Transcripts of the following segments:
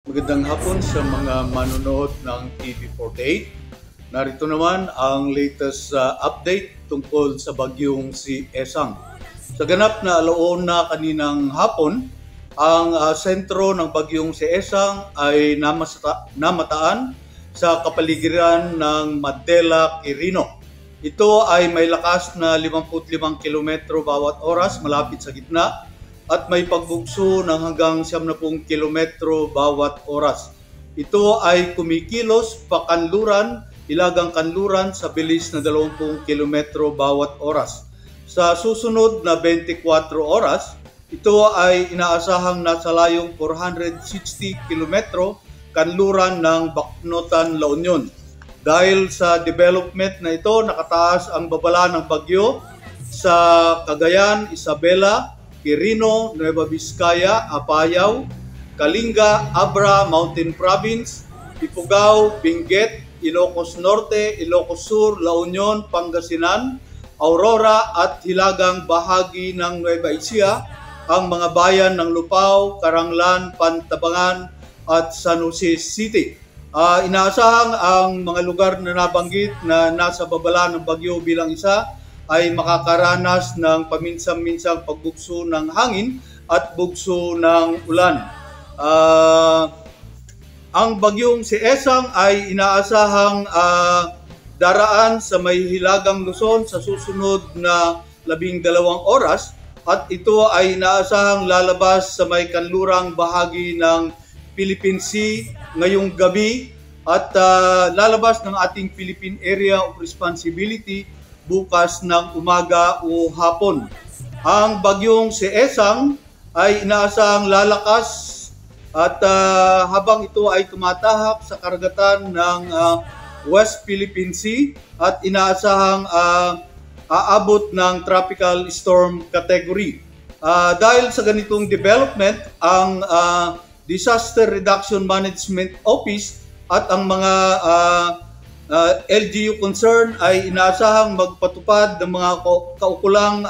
Magandang hapon sa mga manonood ng TV48. Narito naman ang latest update tungkol sa bagyong si Esang. Sa ganap na alauna kaninang hapon, ang sentro ng bagyong si Esang ay namataan sa kapaligiran ng Mandela, Quirino. Ito ay may lakas na 55 kilometro bawat oras malapit sa gitna at may pagbugso ng hanggang 70 kilometro bawat oras. Ito ay kumikilos pakanluran, ilagang kanluran sa bilis na 20 kilometro bawat oras. Sa susunod na 24 oras, ito ay inaasahang nasa layong 460 kilometro kanluran ng Baknotan, La Union. Dahil sa development na ito, nakataas ang babala ng bagyo sa Cagayan, Isabela, Quirino, Nueva Vizcaya, Apayao, Kalinga, Abra, Mountain Province, Ifugao, Benguet, Ilocos Norte, Ilocos Sur, La Union, Pangasinan, Aurora at hilagang bahagi ng Nueva Ecija, ang mga bayan ng Lupao, Caranglan, Pantabangan at San Jose City. Inaasahang ang mga lugar na nabanggit na nasa babala ng bagyo bilang isa ay makakaranas ng paminsan-minsang pagbugso ng hangin at bugso ng ulan. Ang bagyong si Esang ay inaasahang daraan sa may hilagang Luzon sa susunod na 12 oras at ito ay inaasahang lalabas sa may kanlurang bahagi ng Philippine Sea ngayong gabi at lalabas ng ating Philippine Area of Responsibility bukas ng umaga o hapon. Ang bagyong si Esang ay inaasahang lalakas at habang ito ay tumatahak sa karagatan ng West Philippine Sea at inaasahang aabot ng tropical storm category. Dahil sa ganitong development, ang Disaster Reduction Management Office at ang mga LGU concern ay inaasahang magpatupad ng mga kaukulang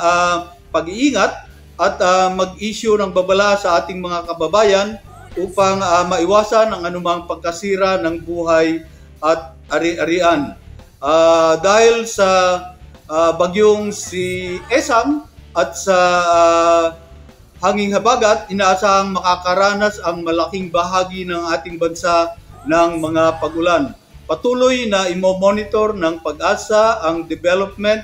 pag-iingat at mag-issue ng babala sa ating mga kababayan upang maiwasan ang anumang pagkasira ng buhay at ari-arian. Dahil sa bagyong si Esang at sa hanging habagat, inaasahang makakaranas ang malaking bahagi ng ating bansa ng mga pag-ulan. Patuloy na imo-monitor ng Pag-asa ang development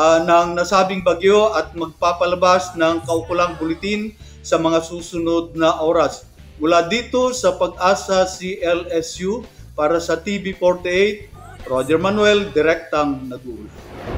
ng nasabing bagyo at magpapalabas ng kaukulang buletin sa mga susunod na oras. Mula dito sa Pag-asa CLSU para sa TV48, Roger Manuel, direktang nag-uulat.